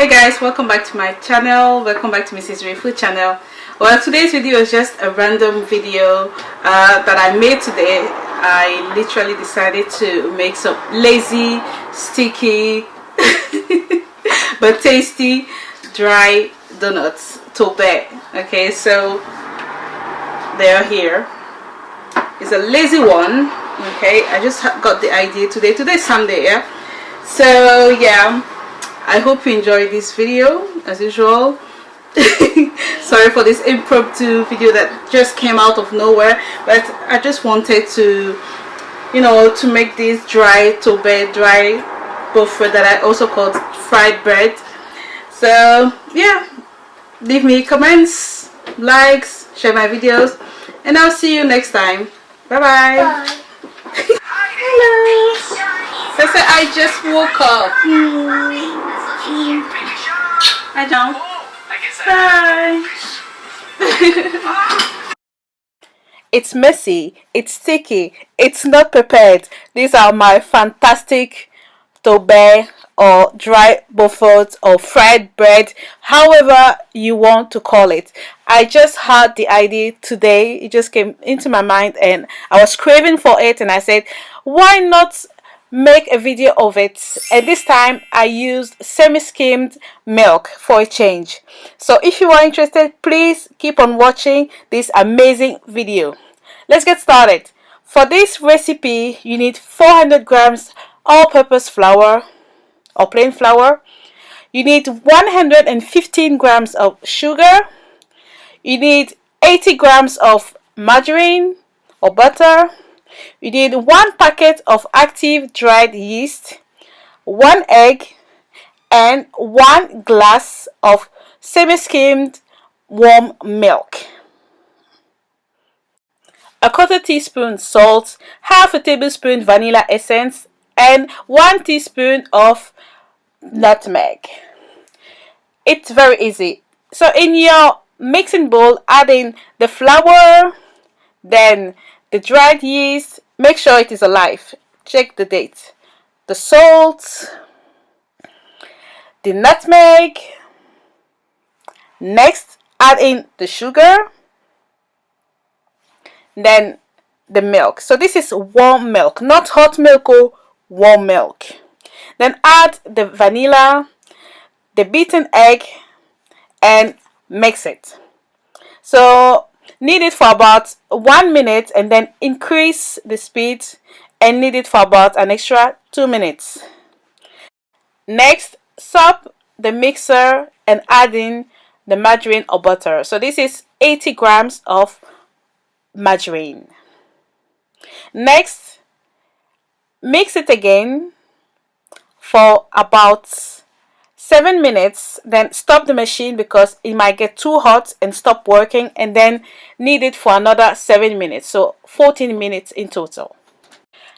Hey guys, welcome back to my channel. Welcome back to Mrs. Ray Food channel. Well, today's video is just a random video that I made today. I literally decided to make some lazy, sticky but tasty dry donuts, Togbei. Okay, so they are here. It's a lazy one. Okay, I just got the idea today. Today's Sunday, yeah. So yeah, I hope you enjoyed this video as usual. Sorry for this impromptu video that just came out of nowhere, but I just wanted to, you know, to make this dry Togbei, dry buffet that I also called fried bread. So yeah, leave me comments, likes, share my videos, and I'll see you next time. Bye bye. Hello. They say I just woke up. I don't. Bye. It's messy, it's sticky, it's not prepared. These are my fantastic Togbei or dry buffet or fried bread, however you want to call it. I just had the idea today. It just came into my mind and I was craving for it, and I said, why not make a video of it? And this time I used semi-skimmed milk for a change. So if you are interested, please keep on watching this amazing video. Let's get started. For this recipe you need 400 grams all-purpose flour or plain flour. You need 115 grams of sugar. You need 80 grams of margarine or butter. You need 1 packet of active dried yeast, 1 egg, and 1 glass of semi-skimmed warm milk. A 1/4 teaspoon salt, half a tablespoon vanilla essence, and 1 teaspoon of nutmeg. It's very easy. So in your mixing bowl, add in the flour, then the dried yeast. Make sure it is alive. Check the date. The salt, the nutmeg. Next, add in the sugar, then the milk. So this is warm milk, not hot milk, or warm milk. Then add the vanilla, the beaten egg, and mix it. So knead it for about 1 minute and then increase the speed and knead it for about an extra 2 minutes. Next, sop the mixer and add in the margarine or butter. So this is 80 grams of margarine. Next, mix it again for about 7 minutes, then stop the machine because it might get too hot and stop working, and then knead it for another 7 minutes, so 14 minutes in total.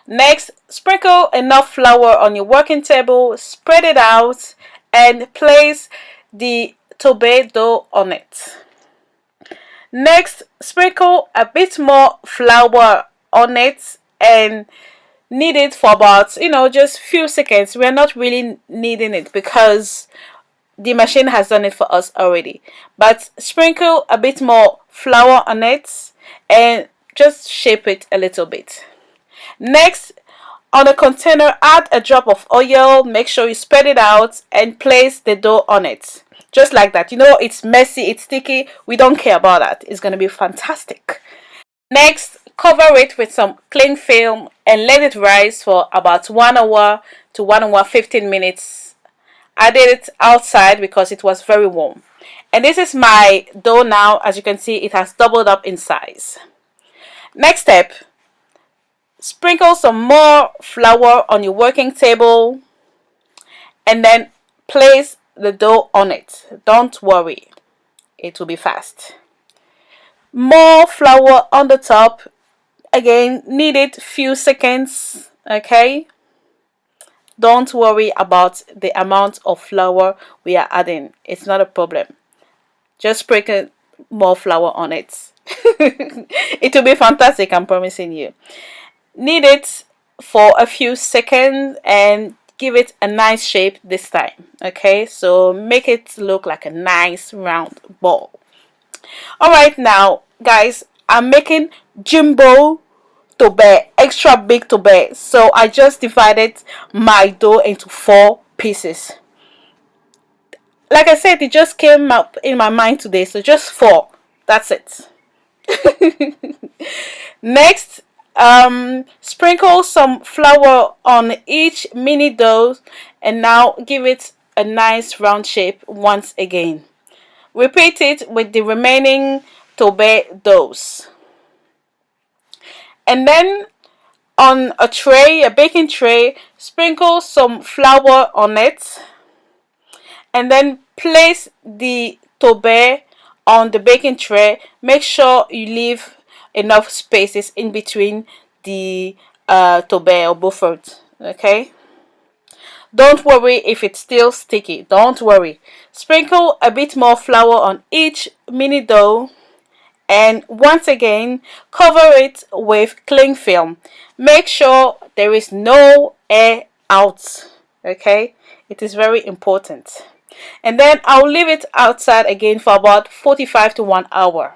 Next, sprinkle enough flour on your working table, spread it out, and place the Togbei dough on it. Next, sprinkle a bit more flour on it and knead it for about, just few seconds. We're not really kneading it because the machine has done it for us already, but sprinkle a bit more flour on it and just shape it a little bit. Next, on a container, add a drop of oil. Make sure you spread it out and place the dough on it just like that. It's messy, it's sticky, we don't care about that. It's going to be fantastic. Next, cover it with some cling film and let it rise for about 1 hour to 1 hour 15 minutes. I did it outside because it was very warm. And this is my dough now. As you can see, it has doubled up in size. Next step, sprinkle some more flour on your working table and then place the dough on it. Don't worry, it will be fast. More flour on the top. Again, knead it few seconds. Okay, don't worry about the amount of flour we are adding. It's not a problem. Just sprinkle more flour on it. It will be fantastic, I'm promising you. Knead it for a few seconds and give it a nice shape this time. Okay, so make it look like a nice round ball. All right, now guys, I'm making jumbo togbei, extra big togbei. So I just divided my dough into 4 pieces. Like I said, it just came up in my mind today, so just 4. That's it. Next, sprinkle some flour on each mini dough and now give it a nice round shape once again. Repeat it with the remaining togbei doughs. And then on a tray, a baking tray, sprinkle some flour on it and then place the togbei on the baking tray. Make sure you leave enough spaces in between the togbei or buffet. Okay, don't worry if it's still sticky, don't worry. Sprinkle a bit more flour on each mini dough and once again cover it with cling film. Make sure there is no air out. Okay, it is very important. And then I'll leave it outside again for about 45 to 1 hour.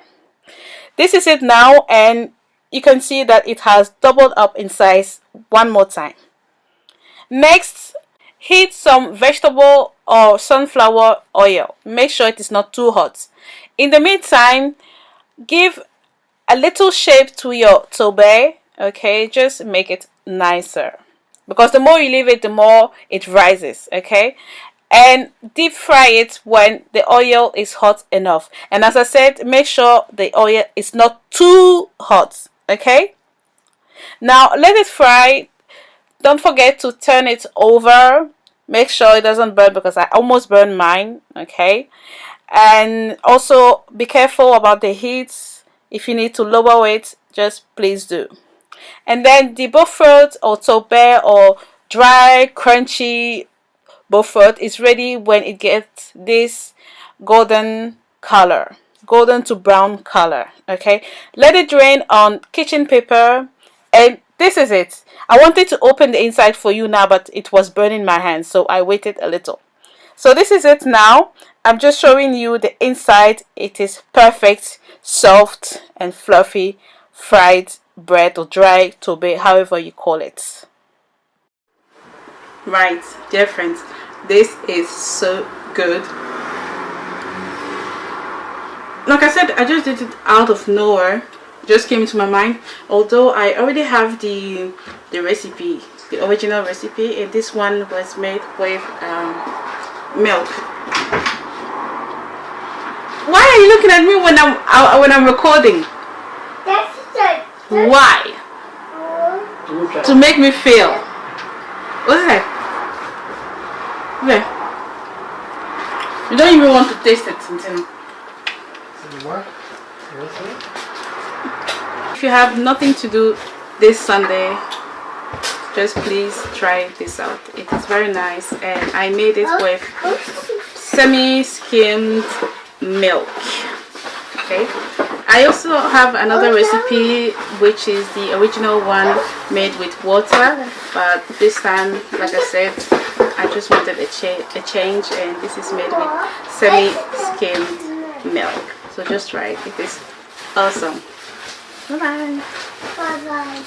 This is it now, and you can see that it has doubled up in size one more time. Next, heat some vegetable or sunflower oil. Make sure it is not too hot. In the meantime, give a little shape to your togbei. Okay, just make it nicer, because the more you leave it, the more it rises. Okay, and deep fry it when the oil is hot enough. And as I said, make sure the oil is not too hot. Okay, now let it fry. Don't forget to turn it over. Make sure it doesn't burn, because I almost burned mine. Okay, and also be careful about the heat. If you need to lower it, just please do. And then the buffet or togbei or dry crunchy buffet is ready when it gets this golden color, golden to brown color. Okay, let it drain on kitchen paper, and this is it. I wanted to open the inside for you now, but it was burning my hand, so I waited a little. So this is it now. I'm just showing you the inside. It is perfect, soft and fluffy fried bread or dry togbei, however you call it. Right, dear friends, this is so good. Like I said, I just did it out of nowhere. It just came into my mind. Although I already have the recipe, the original recipe, and this one was made with milk. Why are you looking at me when I'm recording? Why? To make me feel. What's that? There. You don't even want to taste it until. If you have nothing to do this Sunday, just please try this out. It is very nice, and I made it with semi-skimmed milk. Okay, I also have another recipe, which is the original one made with water, but this time, like I said, I just wanted a change, and this is made with semi-skimmed milk. So just try it. It is awesome. Bye bye. Bye bye.